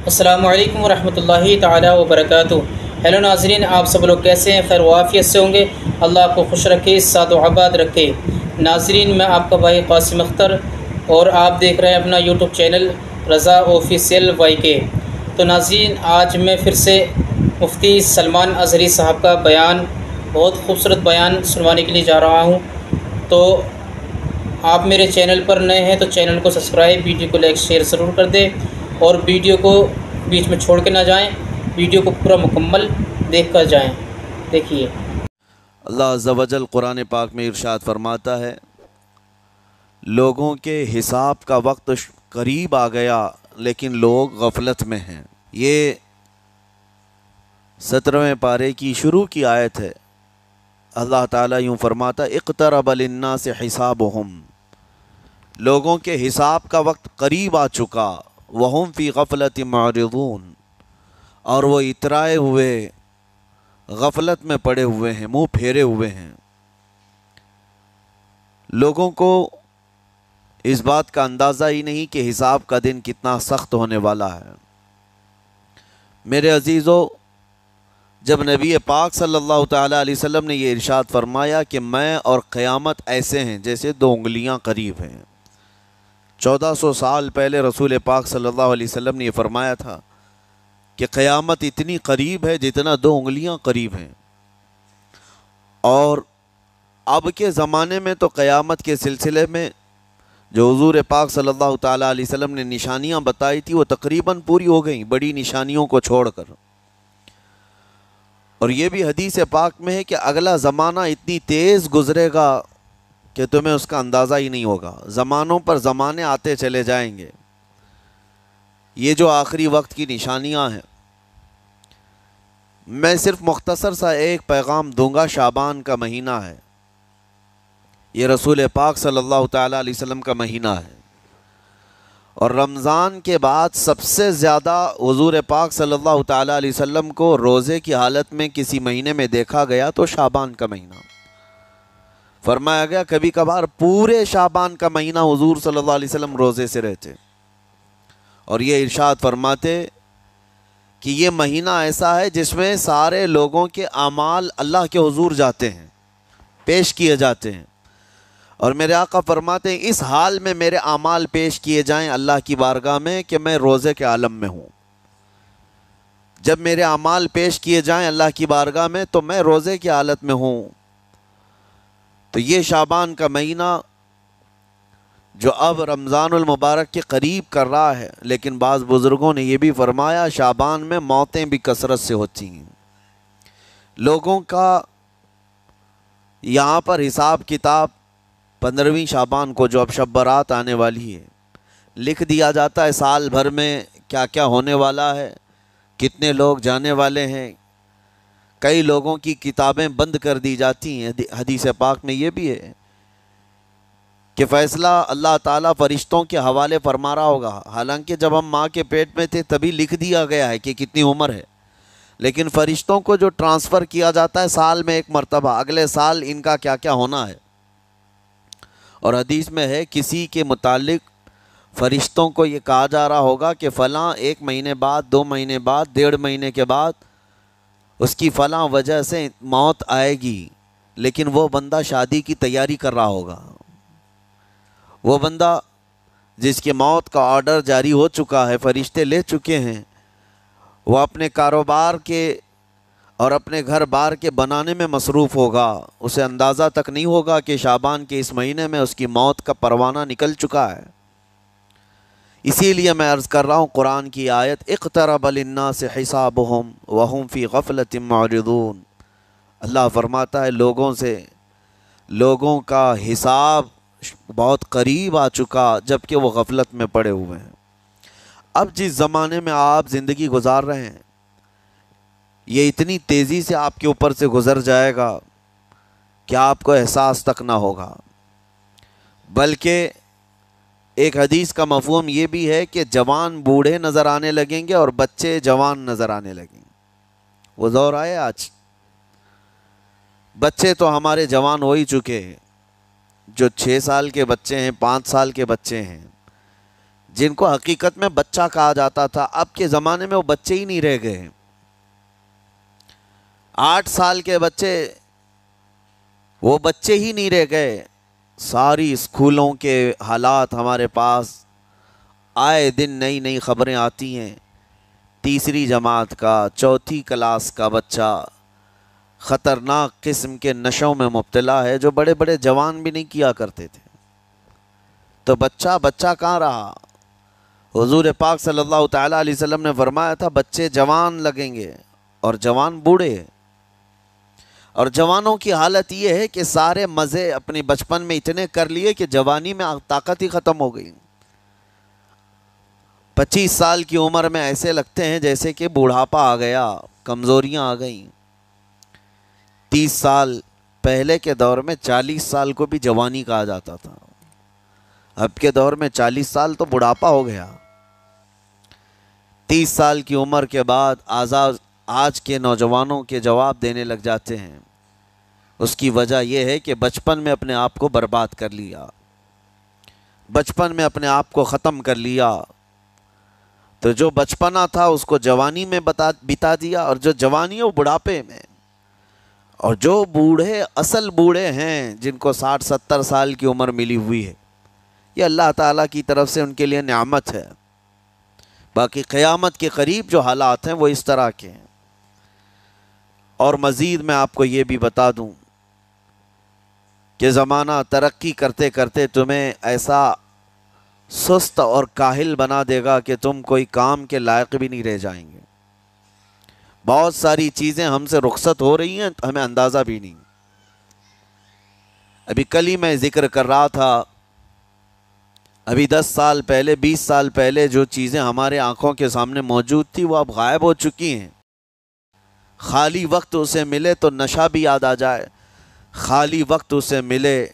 السلام علیکم ورحمۃ اللہ تعالی وبرکاتہ۔ ہیلو ناظرین، آپ سب لوگ کیسے ہیں؟ خیر و عافیت سے ہوں گے۔ اللہ آپ کو خوش رکھے، سعد و آباد رکھے۔ ناظرین، میں آپ کا بھائی قاسم اختر اور آپ دیکھ رہے ہیں اپنا یوٹیوب چینل رضا آفیشیل وائی کے۔ تو ناظرین، آج میں پھر سے مفتی سلمان اظہری صاحب کا بیان، بہت خوبصورت بیان سنوانے کے لیے جا رہا ہوں۔ تو آپ میرے چینل پر نئے ہیں تو چینل کو سبسکرائب، ویڈیو کو لائک شیئر ضرور کر دیں اور ویڈیو کو بیچ میں چھوڑ کے نہ جائیں، ویڈیو کو پورا مکمل دیکھ کر جائیں۔ دیکھیے، اللہ عز و جل قرآن پاک میں ارشاد فرماتا ہے، لوگوں کے حساب کا وقت قریب آ گیا لیکن لوگ غفلت میں ہیں۔ یہ 17ویں پارے کی شروع کی آیت ہے۔ اللہ تعالیٰ یوں فرماتا، اقترب للناس حسابہم، لوگوں کے حساب کا وقت قریب آ چکا، وہم فی غفلت معرضون، اور وہ اترائے ہوئے غفلت میں پڑے ہوئے ہیں، منہ پھیرے ہوئے ہیں۔ لوگوں کو اس بات کا اندازہ ہی نہیں کہ حساب کا دن کتنا سخت ہونے والا ہے۔ میرے عزیزو، جب نبی پاک صلی اللہ تعالیٰ علیہ وسلم نے یہ ارشاد فرمایا کہ میں اور قیامت ایسے ہیں جیسے دو انگلیاں قریب ہیں، 1400 سال پہلے رسول پاک صلی اللہ علیہ وسلم نے یہ فرمایا تھا کہ قیامت اتنی قریب ہے جتنا دو انگلیاں قریب ہیں۔ اور اب کے زمانے میں تو قیامت کے سلسلے میں جو حضور پاک صلی اللہ تعالیٰ علیہ وسلم نے نشانیاں بتائی تھی وہ تقریباً پوری ہو گئیں، بڑی نشانیوں کو چھوڑ کر۔ اور یہ بھی حدیث پاک میں ہے کہ اگلا زمانہ اتنی تیز گزرے گا کہ تمہیں اس کا اندازہ ہی نہیں ہوگا۔ زمانوں پر زمانے آتے چلے جائیں گے۔ یہ جو آخری وقت کی نشانیاں ہیں، میں صرف مختصر سا ایک پیغام دوں گا۔ شعبان کا مہینہ ہے، یہ رسول پاک صلی اللہ تعالیٰ علیہ وسلم کا مہینہ ہے، اور رمضان کے بعد سب سے زیادہ حضور پاک صلی اللہ تعالیٰ علیہ وسلم کو روزے کی حالت میں کسی مہینے میں دیکھا گیا تو شعبان کا مہینہ فرمایا گیا۔ کبھی کبھار پورے شعبان کا مہینہ حضور صلی اللہ علیہ وسلم روزے سے رہتے، اور یہ ارشاد فرماتے کہ یہ مہینہ ایسا ہے جس میں سارے لوگوں کے اعمال اللہ کے حضور جاتے ہیں، پیش کیے جاتے ہیں، اور میرے آقا فرماتے ہیں اس حال میں میرے اعمال پیش کیے جائیں اللہ کی بارگاہ میں کہ میں روزے کے عالم میں ہوں۔ جب میرے اعمال پیش کیے جائیں اللہ کی بارگاہ میں تو میں روزے کی حالت میں ہوں۔ تو یہ شعبان کا مہینہ جو اب رمضان المبارک کے قریب کر رہا ہے، لیکن بعض بزرگوں نے یہ بھی فرمایا شعبان میں موتیں بھی کثرت سے ہوتی ہیں۔ لوگوں کا یہاں پر حساب کتاب 15ویں شعبان کو جو اب شب برات آنے والی ہے، لکھ دیا جاتا ہے سال بھر میں کیا کیا ہونے والا ہے، کتنے لوگ جانے والے ہیں۔ کئی لوگوں کی کتابیں بند کر دی جاتی ہیں۔ حدیث پاک میں یہ بھی ہے کہ فیصلہ اللہ تعالیٰ فرشتوں کے حوالے فرما رہا ہوگا، حالانکہ جب ہم ماں کے پیٹ میں تھے تبھی لکھ دیا گیا ہے کہ کتنی عمر ہے، لیکن فرشتوں کو جو ٹرانسفر کیا جاتا ہے سال میں ایک مرتبہ، اگلے سال ان کا کیا کیا ہونا ہے۔ اور حدیث میں ہے کسی کے متعلق فرشتوں کو یہ کہا جا رہا ہوگا کہ فلاں 1 مہینے بعد، 2 مہینے بعد، 1.5 مہینے کے بعد اس کی فلاں وجہ سے موت آئے گی، لیکن وہ بندہ شادی کی تیاری کر رہا ہوگا، وہ بندہ جس کی موت کا آرڈر جاری ہو چکا ہے، فرشتے لے چکے ہیں، وہ اپنے کاروبار کے اور اپنے گھر بار کے بنانے میں مصروف ہوگا، اسے اندازہ تک نہیں ہوگا کہ شعبان کے اس مہینے میں اس کی موت کا پروانہ نکل چکا ہے۔ اسی لیے میں عرض کر رہا ہوں قرآن کی آیت اقترب للناس حسابہم وہم فی غفلت معرضون، اللہ فرماتا ہے لوگوں کا حساب بہت قریب آ چکا جبکہ وہ غفلت میں پڑے ہوئے ہیں۔ اب جس زمانے میں آپ زندگی گزار رہے ہیں یہ اتنی تیزی سے آپ کے اوپر سے گزر جائے گا کہ آپ کو احساس تک نہ ہوگا، بلکہ ایک حدیث کا مفہوم یہ بھی ہے کہ جوان بوڑھے نظر آنے لگیں گے اور بچے جوان نظر آنے لگیں گے۔ وہ دور آئے آج، بچے تو ہمارے جوان ہو ہی چکے ہیں، جو 6 سال کے بچے ہیں، 5 سال کے بچے ہیں، جن کو حقیقت میں بچہ کہا جاتا تھا، اب کے زمانے میں وہ بچے ہی نہیں رہ گئے۔ 8 سال کے بچے وہ بچے ہی نہیں رہ گئے۔ ساری اسکولوں کے حالات ہمارے پاس آئے دن نئی نئی خبریں آتی ہیں۔ 3 جماعت کا، 4 کلاس کا بچہ خطرناک قسم کے نشوں میں مبتلا ہے، جو بڑے بڑے جوان بھی نہیں کیا کرتے تھے۔ تو بچہ کہاں رہا؟ حضور پاک صلی اللہ تعالیٰ علیہ وسلم نے فرمایا تھا بچے جوان لگیں گے اور جوان بوڑھے، اور جوانوں کی حالت یہ ہے کہ سارے مزے اپنے بچپن میں اتنے کر لیے کہ جوانی میں طاقت ہی ختم ہو گئی۔ 25 سال کی عمر میں ایسے لگتے ہیں جیسے کہ بوڑھاپا آ گیا، کمزوریاں آ گئیں۔ 30 سال پہلے کے دور میں 40 سال کو بھی جوانی کہا جاتا تھا، اب کے دور میں 40 سال تو بڑھاپا ہو گیا۔ 30 سال کی عمر کے بعد آج کے نوجوانوں کے جواب دینے لگ جاتے ہیں۔ اس کی وجہ یہ ہے کہ بچپن میں اپنے آپ کو برباد کر لیا، بچپن میں اپنے آپ کو ختم کر لیا۔ تو جو بچپنا تھا اس کو جوانی میں بتا دیا، اور جو جوانی ہے وہ بڑھاپے میں۔ اور جو بوڑھے اصل بوڑھے ہیں، جن کو 60-70 سال کی عمر ملی ہوئی ہے، یہ اللہ تعالیٰ کی طرف سے ان کے لیے نعمت ہے۔ باقی قیامت کے قریب جو حالات ہیں وہ اس طرح کے ہیں۔ اور مزید میں آپ کو یہ بھی بتا دوں کہ زمانہ ترقی کرتے کرتے تمہیں ایسا سست اور کاہل بنا دے گا کہ تم کوئی کام کے لائق بھی نہیں رہ جائیں گے۔ بہت ساری چیزیں ہم سے رخصت ہو رہی ہیں، ہمیں اندازہ بھی نہیں۔ ابھی کل ہی میں ذکر کر رہا تھا، ابھی 10 سال پہلے 20 سال پہلے جو چیزیں ہمارے آنکھوں کے سامنے موجود تھی وہ اب غائب ہو چکی ہیں۔ خالی وقت اسے ملے تو نشہ بھی یاد آ جائے، خالی وقت اسے ملے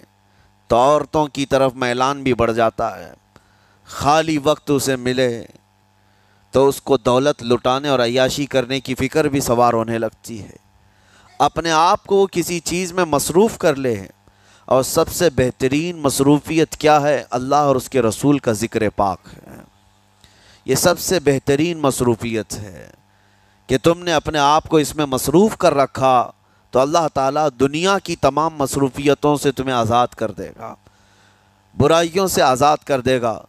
تو عورتوں کی طرف میلان بھی بڑھ جاتا ہے، خالی وقت اسے ملے تو اس کو دولت لٹانے اور عیاشی کرنے کی فکر بھی سوار ہونے لگتی ہے۔ اپنے آپ کو وہ کسی چیز میں مصروف کر لے، اور سب سے بہترین مصروفیت کیا ہے؟ اللہ اور اس کے رسول کا ذکر پاک ہے۔ یہ سب سے بہترین مصروفیت ہے کہ تم نے اپنے آپ کو اس میں مصروف کر رکھا تو اللہ تعالیٰ دنیا کی تمام مصروفیتوں سے تمہیں آزاد کر دے گا، برائیوں سے آزاد کر دے گا۔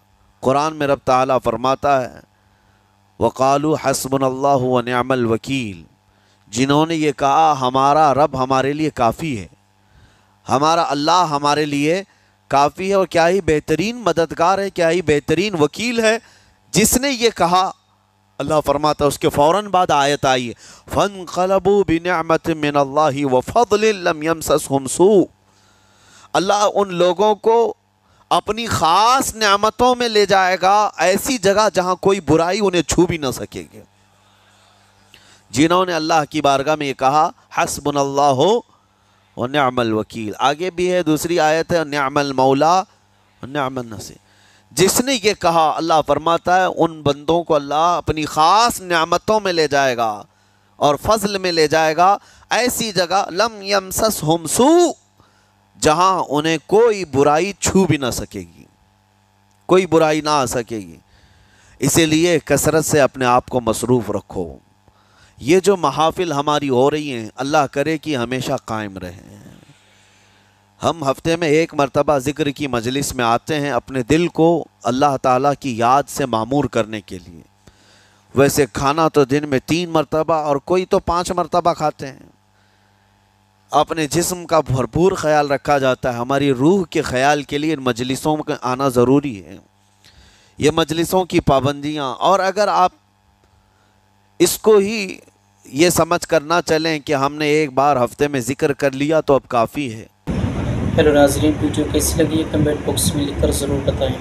قرآن میں رب تعالیٰ فرماتا ہے وَقَالُوا حَسْبُنَا اللَّهُ وَنِعْمَ الْوَكِيلُ، جنہوں نے یہ کہا ہمارا رب ہمارے لیے کافی ہے، ہمارا اللہ ہمارے لیے کافی ہے، اور کیا ہی بہترین مددگار ہے، کیا ہی بہترین وکیل ہے جس نے یہ کہا۔ اللہ فرماتا ہے اس کے فوراً بعد آیت آئی فَانْقَلَبُوا بِنِعْمَةٍ مِّنَ اللَّهِ وَفَضْلٍ لَمْ يَمْسَسْهُمْ سُوءٌ، اللہ ان لوگوں کو اپنی خاص نعمتوں میں لے جائے گا، ایسی جگہ جہاں کوئی برائی انہیں چھو بھی نہ سکے گی۔ جنہوں نے اللہ کی بارگاہ میں یہ کہا حسبنا اللہ ونعم الوکیل، آگے بھی ہے دوسری آیت ہے نعم المولا ونعم النصیر، جس نے یہ کہا اللہ فرماتا ہے ان بندوں کو اللہ اپنی خاص نعمتوں میں لے جائے گا اور فضل میں لے جائے گا، ایسی جگہ لم یمسسہم سوء، جہاں انہیں کوئی برائی چھو بھی نہ سکے گی، کوئی برائی نہ آ سکے گی۔ اسی لیے کثرت سے اپنے آپ کو مصروف رکھو۔ یہ جو محافل ہماری ہو رہی ہیں اللہ کرے کہ ہمیشہ قائم رہیں۔ ہم ہفتے میں 1 مرتبہ ذکر کی مجلس میں آتے ہیں اپنے دل کو اللہ تعالیٰ کی یاد سے معمور کرنے کے لیے۔ ویسے کھانا تو دن میں 3 مرتبہ اور کوئی تو 5 مرتبہ کھاتے ہیں۔ اپنے جسم کا بھرپور خیال رکھا جاتا ہے، ہماری روح کے خیال کے لیے ان مجلسوں میں آنا ضروری ہے۔ یہ مجلسوں کی پابندیاں، اور اگر آپ اس کو ہی یہ سمجھ کر نہ چلیں کہ ہم نے ایک بار ہفتے میں ذکر کر لیا تو اب کافی ہے۔ ہیلو ناظرین، ویڈیو کیسی لگی ہے کمنٹ باکس میں لکھ کر ضرور بتائیں۔